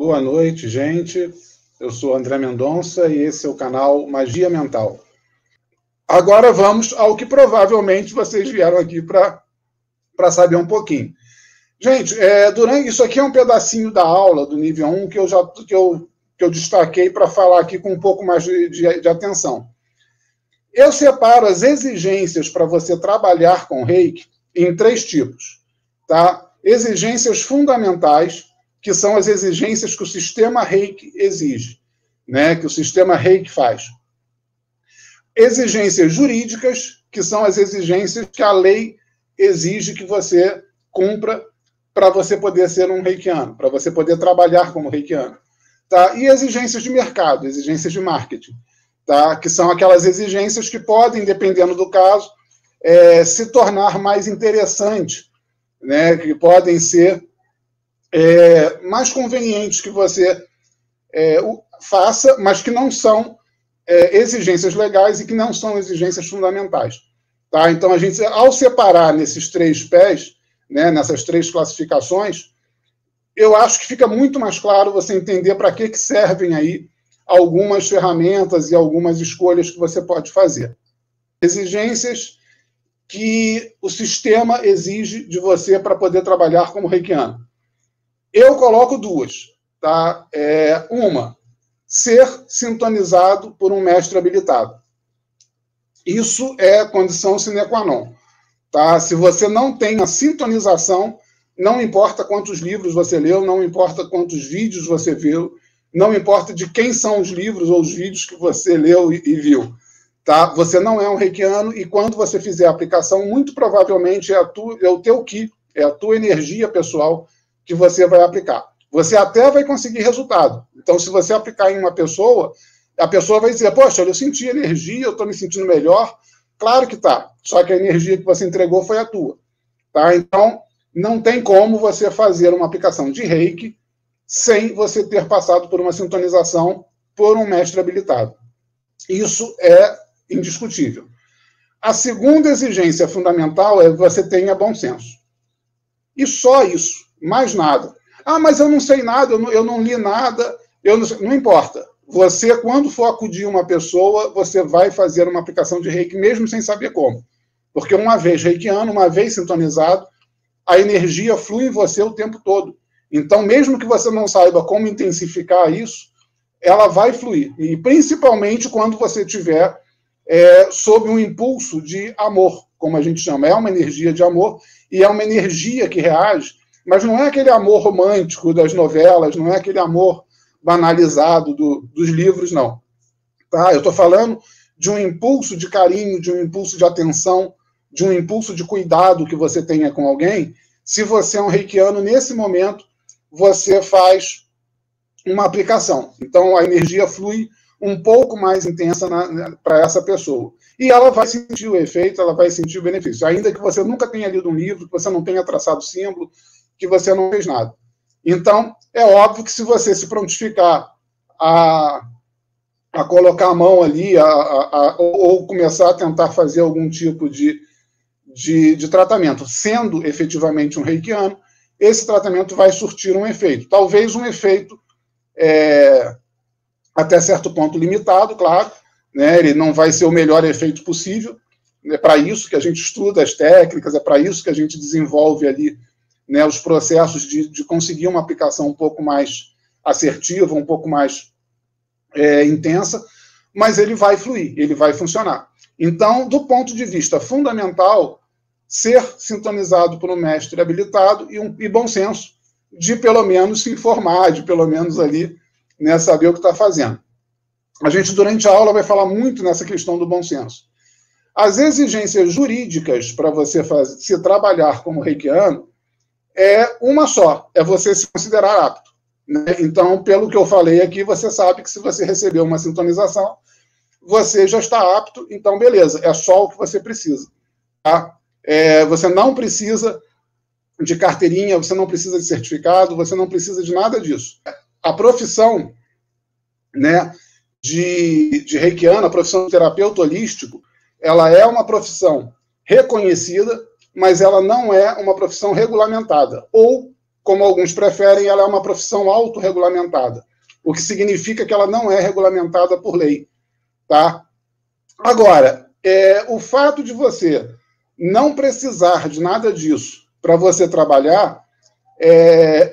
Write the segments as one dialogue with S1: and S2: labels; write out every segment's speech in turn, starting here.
S1: Boa noite, gente. Eu sou André Mendonça e esse é o canal Magia Mental. Agora vamos ao que provavelmente vocês vieram aqui para saber um pouquinho. Gente, isso aqui é um pedacinho da aula do nível 1 que eu destaquei para falar aqui com um pouco mais de atenção. Eu separo as exigências para você trabalhar com Reiki em 3 tipos. Tá? Exigências fundamentais, que são as exigências que o sistema Reiki exige, né? Que o sistema Reiki faz. Exigências jurídicas, que são as exigências que a lei exige que você cumpra para você poder ser um reikiano, para você poder trabalhar como reikiano. Tá? E exigências de mercado, exigências de marketing, tá? Que são aquelas exigências que podem, dependendo do caso, se tornar mais interessantes, né? Que podem ser mais convenientes que você faça, mas que não são exigências legais e que não são exigências fundamentais. Tá? Então, a gente, ao separar nesses 3 pés, né, nessas 3 classificações, eu acho que fica muito mais claro você entender para que servem aí algumas ferramentas e algumas escolhas que você pode fazer. Exigências que o sistema exige de você para poder trabalhar como reikiano. Eu coloco 2. Tá? Uma, ser sintonizado por um mestre habilitado. Isso é condição sine qua non. Tá? Se você não tem a sintonização, não importa quantos livros você leu, não importa quantos vídeos você viu, não importa de quem são os livros ou os vídeos que você leu e viu. Tá? Você não é um reikiano e quando você fizer a aplicação, muito provavelmente é o teu ki, é a tua energia pessoal que você vai aplicar. Você até vai conseguir resultado. Então, se você aplicar em uma pessoa, a pessoa vai dizer, poxa, eu senti energia, eu estou me sentindo melhor. Claro que tá, só que a energia que você entregou foi a tua. Tá? Então, não tem como você fazer uma aplicação de Reiki sem você ter passado por uma sintonização por um mestre habilitado. Isso é indiscutível. A segunda exigência fundamental é que você tenha bom senso. E só isso, mais nada. Ah, mas eu não sei nada, eu não li nada, não importa. Você, quando for acudir uma pessoa, você vai fazer uma aplicação de Reiki, mesmo sem saber como. Porque uma vez reikiano, uma vez sintonizado, a energia flui em você o tempo todo. Então, mesmo que você não saiba como intensificar isso, ela vai fluir. E principalmente quando você estiver sob um impulso de amor, como a gente chama. É uma energia de amor e é uma energia que reage, mas não é aquele amor romântico das novelas, não é aquele amor banalizado dos livros, não. Tá? Eu estou falando de um impulso de carinho, de um impulso de atenção, de um impulso de cuidado que você tenha com alguém. Se você é um reikiano, nesse momento, você faz uma aplicação. Então, a energia flui um pouco mais intensa para essa pessoa. E ela vai sentir o efeito, ela vai sentir o benefício. Ainda que você nunca tenha lido um livro, que você não tenha traçado símbolo, que você não fez nada. Então, é óbvio que se você se prontificar a colocar a mão ali, ou começar a tentar fazer algum tipo de tratamento, sendo efetivamente um reikiano, esse tratamento vai surtir um efeito. Talvez um efeito até certo ponto limitado, claro, né? Ele não vai ser o melhor efeito possível. É para isso que a gente estuda as técnicas, é para isso que a gente desenvolve ali, né, os processos de conseguir uma aplicação um pouco mais assertiva, um pouco mais intensa, mas ele vai fluir, ele vai funcionar. Então, do ponto de vista fundamental, ser sintonizado por um mestre habilitado e bom senso, de pelo menos se informar, de pelo menos ali, né, saber o que está fazendo. A gente, durante a aula, vai falar muito nessa questão do bom senso. As exigências jurídicas para você se trabalhar como reikiano é uma só, é você se considerar apto. Né? Então, pelo que eu falei aqui, você sabe que se você recebeu uma sintonização, você já está apto, então beleza, é só o que você precisa. Tá? Você não precisa de carteirinha, você não precisa de certificado, você não precisa de nada disso. A profissão, né, de reikiano, a profissão de terapeuta holístico, ela é uma profissão reconhecida, mas ela não é uma profissão regulamentada. Ou como alguns preferem, ela é uma profissão autorregulamentada, o que significa que ela não é regulamentada por lei. Tá? Agora, o fato de você não precisar de nada disso para você trabalhar,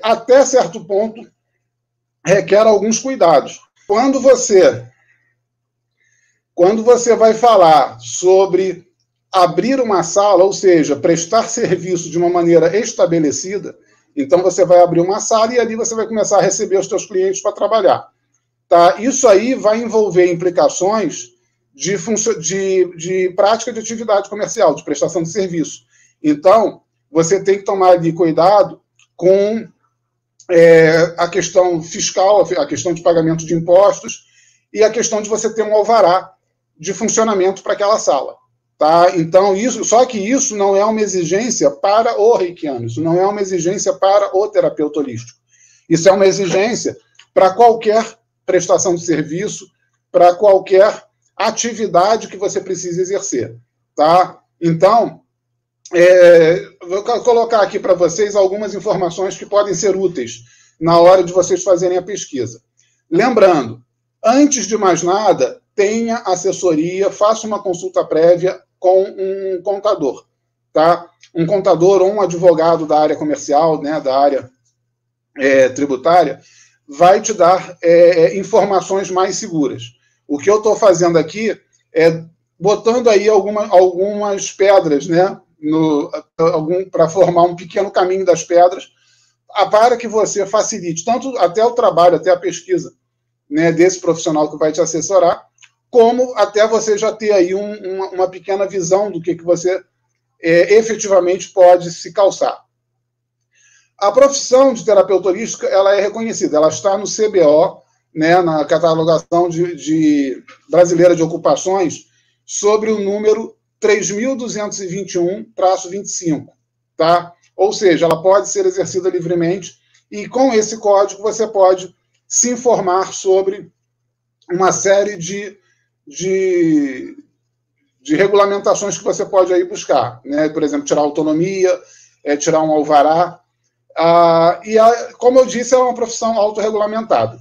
S1: até certo ponto, requer alguns cuidados. Quando você vai falar sobre abrir uma sala, ou seja, prestar serviço de uma maneira estabelecida, então você vai abrir uma sala e ali você vai começar a receber os seus clientes para trabalhar. Tá? Isso aí vai envolver implicações de prática de atividade comercial, de prestação de serviço. Então, você tem que tomar ali cuidado com a questão fiscal, a questão de pagamento de impostos e a questão de você ter um alvará de funcionamento para aquela sala. Tá? Então, só que isso não é uma exigência para o reikiano, isso não é uma exigência para o terapeuta holístico. Isso é uma exigência para qualquer prestação de serviço, para qualquer atividade que você precise exercer. Tá? Então, vou colocar aqui para vocês algumas informações que podem ser úteis na hora de vocês fazerem a pesquisa. Lembrando, antes de mais nada, tenha assessoria, faça uma consulta prévia com um contador. Tá? Um contador ou um advogado da área comercial, né, da área tributária, vai te dar informações mais seguras. O que eu estou fazendo aqui é botando aí algumas pedras, né, para formar um pequeno caminho das pedras, para que você facilite tanto até o trabalho, até a pesquisa, né, desse profissional que vai te assessorar, como até você já ter aí uma pequena visão do que você efetivamente pode se calçar. A profissão de terapeuta holístico, ela é reconhecida, ela está no CBO, né, na catalogação brasileira de ocupações, sobre o número 3.221-25, tá? Ou seja, ela pode ser exercida livremente e com esse código você pode se informar sobre uma série de regulamentações que você pode aí buscar, né? Por exemplo, tirar autonomia, tirar um alvará. Como eu disse, é uma profissão autorregulamentada.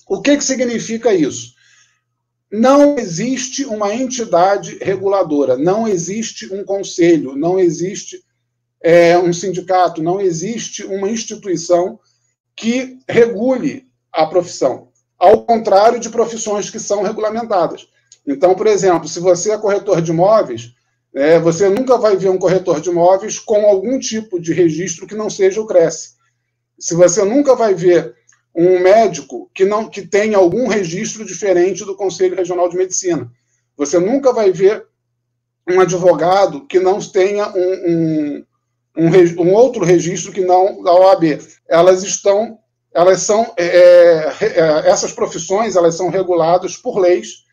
S1: O que significa isso? Não existe uma entidade reguladora, não existe um conselho, não existe um sindicato, não existe uma instituição que regule a profissão, ao contrário de profissões que são regulamentadas. Então, por exemplo, se você é corretor de imóveis, você nunca vai ver um corretor de imóveis com algum tipo de registro que não seja o CRES. Se você nunca vai ver um médico que tenha algum registro diferente do Conselho Regional de Medicina. Você nunca vai ver um advogado que não tenha um outro registro que não da OAB. Essas profissões, elas são reguladas por leis,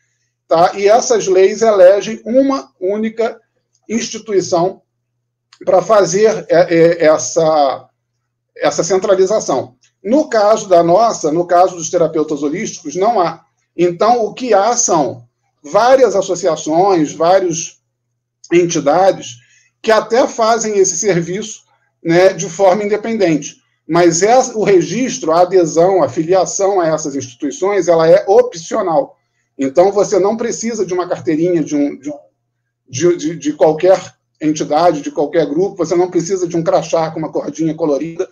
S1: tá? E essas leis elegem uma única instituição para fazer essa centralização. No caso no caso dos terapeutas holísticos, não há. Então, o que há são várias associações, várias entidades que até fazem esse serviço, né, de forma independente. Mas o registro, a adesão, a filiação a essas instituições, ela é opcional. Então, você não precisa de uma carteirinha de qualquer entidade, de qualquer grupo, você não precisa de um crachá com uma cordinha colorida,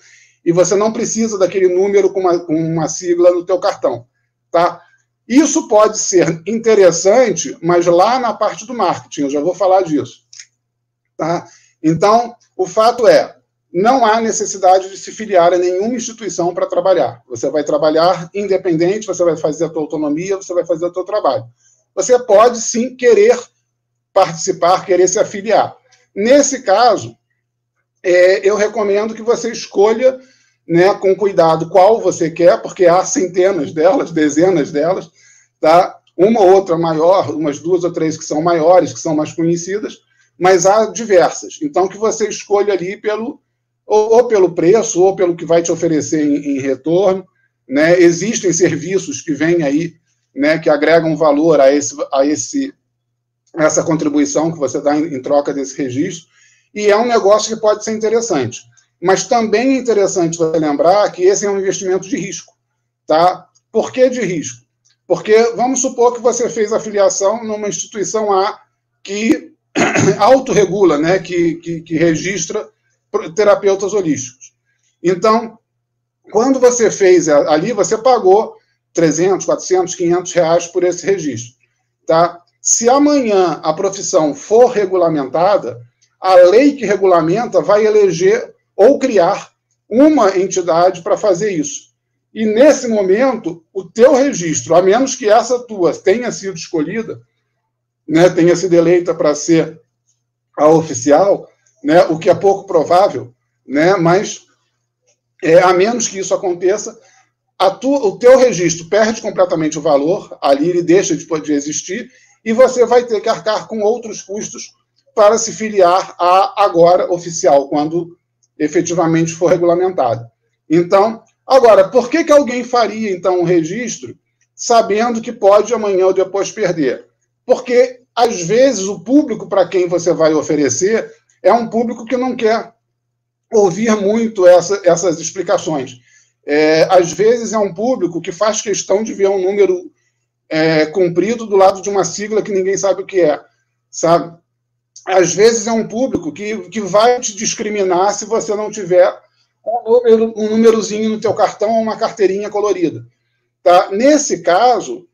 S1: e você não precisa daquele número com uma sigla no teu cartão. Tá? Isso pode ser interessante, mas lá na parte do marketing, eu já vou falar disso. Tá? Então, o fato é, não há necessidade de se filiar a nenhuma instituição para trabalhar. Você vai trabalhar independente, você vai fazer a tua autonomia, você vai fazer o teu trabalho. Você pode, sim, querer participar, querer se afiliar. Nesse caso, eu recomendo que você escolha, né, com cuidado qual você quer, porque há centenas delas, dezenas delas, tá? Uma ou outra maior, umas 2 ou 3 que são maiores, que são mais conhecidas, mas há diversas. Então, que você escolha ali ou pelo preço, ou pelo que vai te oferecer em retorno, né? Existem serviços que vêm aí, né, que agregam valor a essa contribuição que você dá em troca desse registro, e é um negócio que pode ser interessante. Mas também é interessante você lembrar que esse é um investimento de risco. Tá? Por que de risco? Porque vamos supor que você fez a filiação numa instituição A que autorregula, né, que registra terapeutas holísticos. Então, quando você fez ali, você pagou 300, 400, 500 reais por esse registro. Tá? Se amanhã a profissão for regulamentada, a lei que regulamenta vai eleger ou criar uma entidade para fazer isso. E, nesse momento, o teu registro, a menos que essa tua tenha sido escolhida, né, tenha sido eleita para ser a oficial, né, o que é pouco provável, né, mas a menos que isso aconteça, o teu registro perde completamente o valor, ali ele deixa de poder existir, e você vai ter que arcar com outros custos para se filiar à agora oficial, quando efetivamente for regulamentado. Então, agora, por que alguém faria, então, um registro sabendo que pode amanhã ou depois perder? Porque, às vezes, o público para quem você vai oferecer é um público que não quer ouvir muito essas explicações. Às vezes, é um público que faz questão de ver um número comprido do lado de uma sigla que ninguém sabe o que é, sabe? Às vezes, é um público que vai te discriminar se você não tiver um númerozinho no teu cartão ou uma carteirinha colorida. Tá? Nesse caso,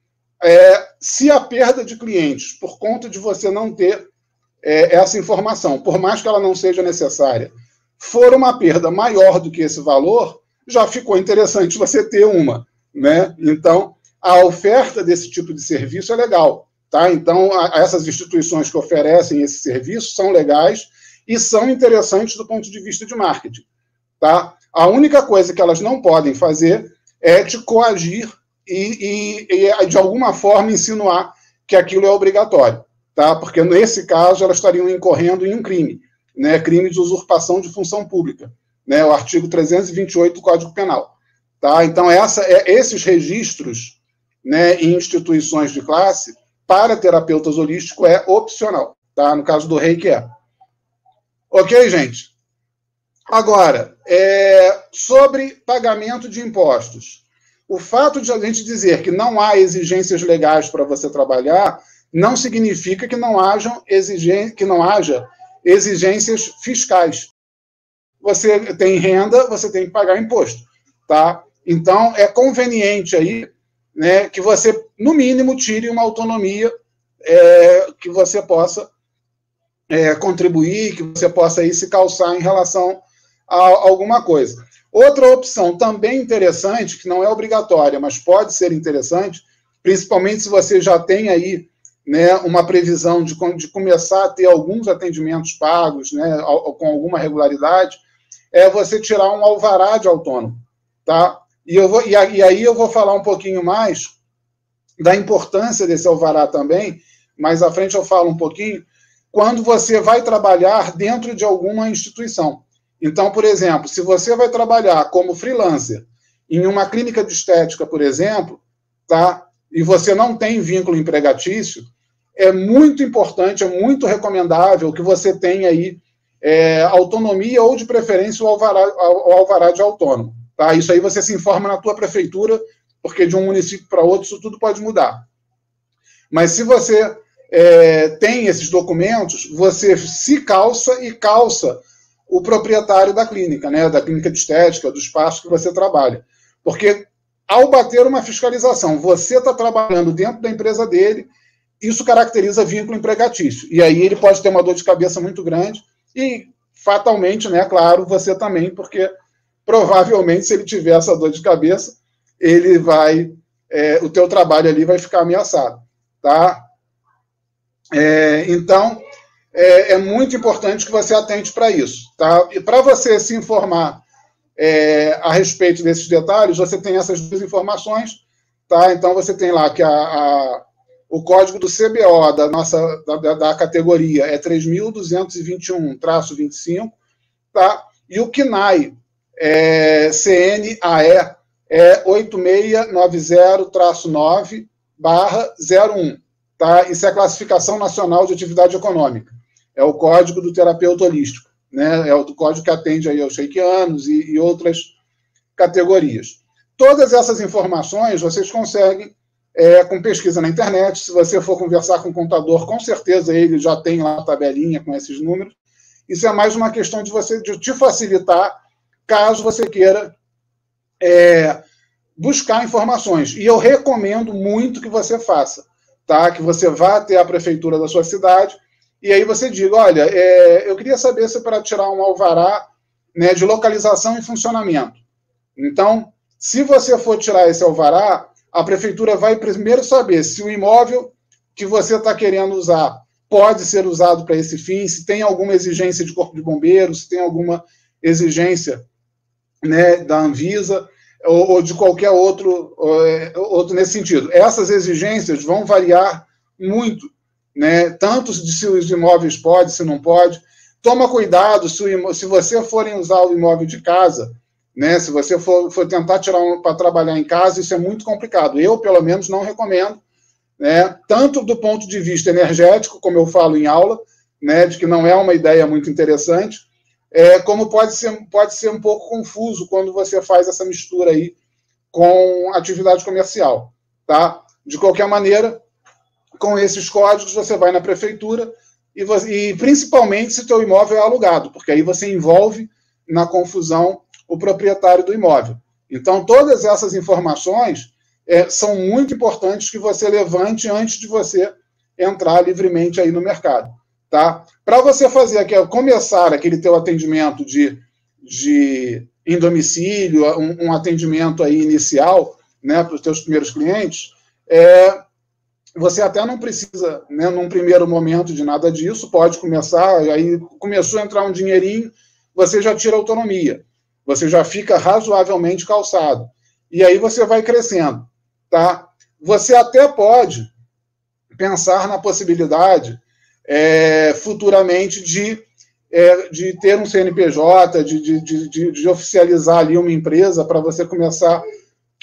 S1: se a perda de clientes, por conta de você não ter essa informação, por mais que ela não seja necessária, for uma perda maior do que esse valor, já ficou interessante você ter uma. Né? Então, a oferta desse tipo de serviço é legal. Tá? Então, essas instituições que oferecem esse serviço são legais e são interessantes do ponto de vista de marketing. Tá? A única coisa que elas não podem fazer é te coagir e de alguma forma, insinuar que aquilo é obrigatório. Tá? Porque, nesse caso, elas estariam incorrendo em um crime, né? Crime de usurpação de função pública, né? O artigo 328 do Código Penal. Tá? Então, esses registros, né, em instituições de classe, para terapeutas holísticos, é opcional. Tá? No caso do Reiki, é. Ok, gente? Agora, sobre pagamento de impostos. O fato de a gente dizer que não há exigências legais para você trabalhar não significa que não haja exigências fiscais. Você tem renda, você tem que pagar imposto. Tá? Então, é conveniente aí, né, que você, no mínimo, tire uma autonomia que você possa contribuir, que você possa aí se calçar em relação a alguma coisa. Outra opção também interessante, que não é obrigatória, mas pode ser interessante, principalmente se você já tem aí, né, uma previsão de começar a ter alguns atendimentos pagos, né, com alguma regularidade, é você tirar um alvará de autônomo. Tá? E aí eu vou falar um pouquinho mais da importância desse alvará também, mais à frente eu falo um pouquinho, quando você vai trabalhar dentro de alguma instituição. Então, por exemplo, se você vai trabalhar como freelancer em uma clínica de estética, por exemplo, tá? E você não tem vínculo empregatício, é muito importante, é muito recomendável que você tenha aí autonomia ou, de preferência, o alvará de autônomo. Tá? Isso aí você se informa na tua prefeitura, porque de um município para outro isso tudo pode mudar. Mas se você tem esses documentos, você se calça e calça o proprietário da clínica, né, da clínica de estética, do espaço que você trabalha. Porque, ao bater uma fiscalização, você está trabalhando dentro da empresa dele, isso caracteriza vínculo empregatício. E aí ele pode ter uma dor de cabeça muito grande e, fatalmente, né, claro, você também, porque provavelmente, se ele tiver essa dor de cabeça, ele vai, o teu trabalho ali vai ficar ameaçado. Tá? Então, é muito importante que você atente para isso. Tá? E para você se informar a respeito desses detalhes, você tem essas duas informações. Tá? Então, você tem lá que o código do CBO da categoria é 3.221-25, tá? E o CNAE, CNAE, é 8690-9/01. Tá? Isso é a Classificação Nacional de Atividade Econômica. É o código do terapeuta holístico. né? É o código que atende aí aos reikianos e outras categorias. Todas essas informações vocês conseguem com pesquisa na internet. Se você for conversar com o contador, com certeza ele já tem lá a tabelinha com esses números. Isso é mais uma questão de te facilitar, caso você queira buscar informações. E eu recomendo muito que você faça, tá? Que você vá até a prefeitura da sua cidade e aí você diga, olha, eu queria saber se para tirar um alvará, né, de localização e funcionamento. Então, se você for tirar esse alvará, a prefeitura vai primeiro saber se o imóvel que você está querendo usar pode ser usado para esse fim, se tem alguma exigência de corpo de bombeiros, se tem alguma exigência, né, da Anvisa ou de qualquer outro nesse sentido. Essas exigências vão variar muito, né, tanto de se os imóveis podem, se não pode. Toma cuidado se você forem usar o imóvel de casa, né, se você for tentar tirar para trabalhar em casa, isso é muito complicado. Eu, pelo menos, não recomendo, né, tanto do ponto de vista energético, como eu falo em aula, né, de que não é uma ideia muito interessante, como pode ser um pouco confuso quando você faz essa mistura aí com atividade comercial, tá? De qualquer maneira, com esses códigos, você vai na prefeitura e principalmente se o teu imóvel é alugado, porque aí você envolve na confusão o proprietário do imóvel. Então, todas essas informações são muito importantes que você levante antes de você entrar livremente aí no mercado, tá? Para você começar aquele teu atendimento em domicílio, um atendimento aí inicial, né, para os teus primeiros clientes, você até não precisa, né, num primeiro momento, de nada disso, pode começar, aí começou a entrar um dinheirinho, você já tira autonomia, você já fica razoavelmente calçado, e aí você vai crescendo, tá? Você até pode pensar na possibilidade, futuramente, de ter um CNPJ, de oficializar ali uma empresa para você começar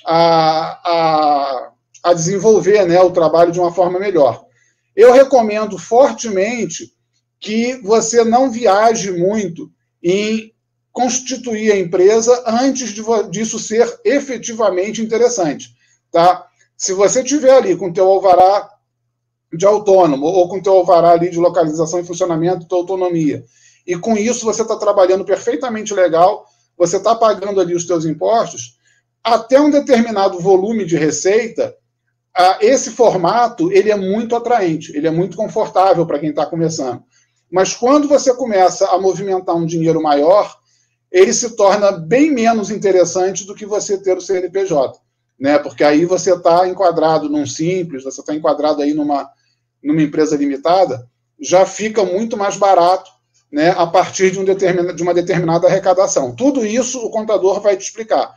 S1: a desenvolver, né, o trabalho de uma forma melhor. Eu recomendo fortemente que você não viaje muito em constituir a empresa antes disso ser efetivamente interessante, tá? Se você tiver ali com o teu alvará de autônomo ou com o teu alvará ali de localização e funcionamento, tua autonomia, e com isso você está trabalhando perfeitamente legal, você está pagando ali os teus impostos, até um determinado volume de receita, esse formato ele é muito atraente, ele é muito confortável para quem está começando. Mas quando você começa a movimentar um dinheiro maior, ele se torna bem menos interessante do que você ter o CNPJ, né? Porque aí você está enquadrado num simples, você está enquadrado aí numa empresa limitada, já fica muito mais barato, né, a partir de uma determinada arrecadação. Tudo isso o contador vai te explicar,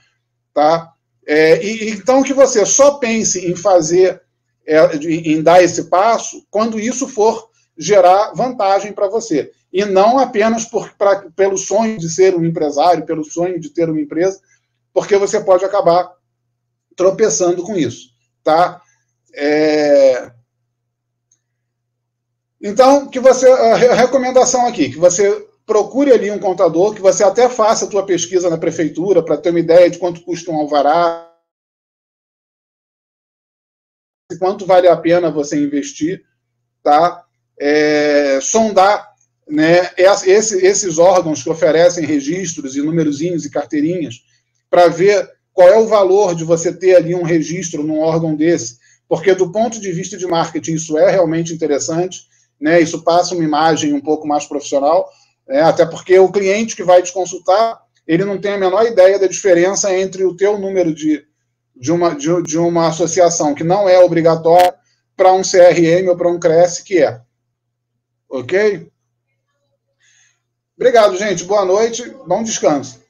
S1: tá? Então que você só pense em fazer, em dar esse passo, quando isso for gerar vantagem para você. E não apenas pelo sonho de ser um empresário, pelo sonho de ter uma empresa, porque você pode acabar tropeçando com isso, tá? Então, a recomendação aqui, que você procure ali um contador, que você até faça a tua pesquisa na prefeitura para ter uma ideia de quanto custa um alvará, quanto vale a pena você investir, tá? Sondar, né, esses órgãos que oferecem registros e numerozinhos e carteirinhas para ver qual é o valor de você ter ali um registro num órgão desse, porque do ponto de vista de marketing isso é realmente interessante, né, isso passa uma imagem um pouco mais profissional, até porque o cliente que vai te consultar, ele não tem a menor ideia da diferença entre o teu número de uma associação que não é obrigatória para um CRM ou para um CRES que é. Ok? Obrigado, gente. Boa noite. Bom descanso.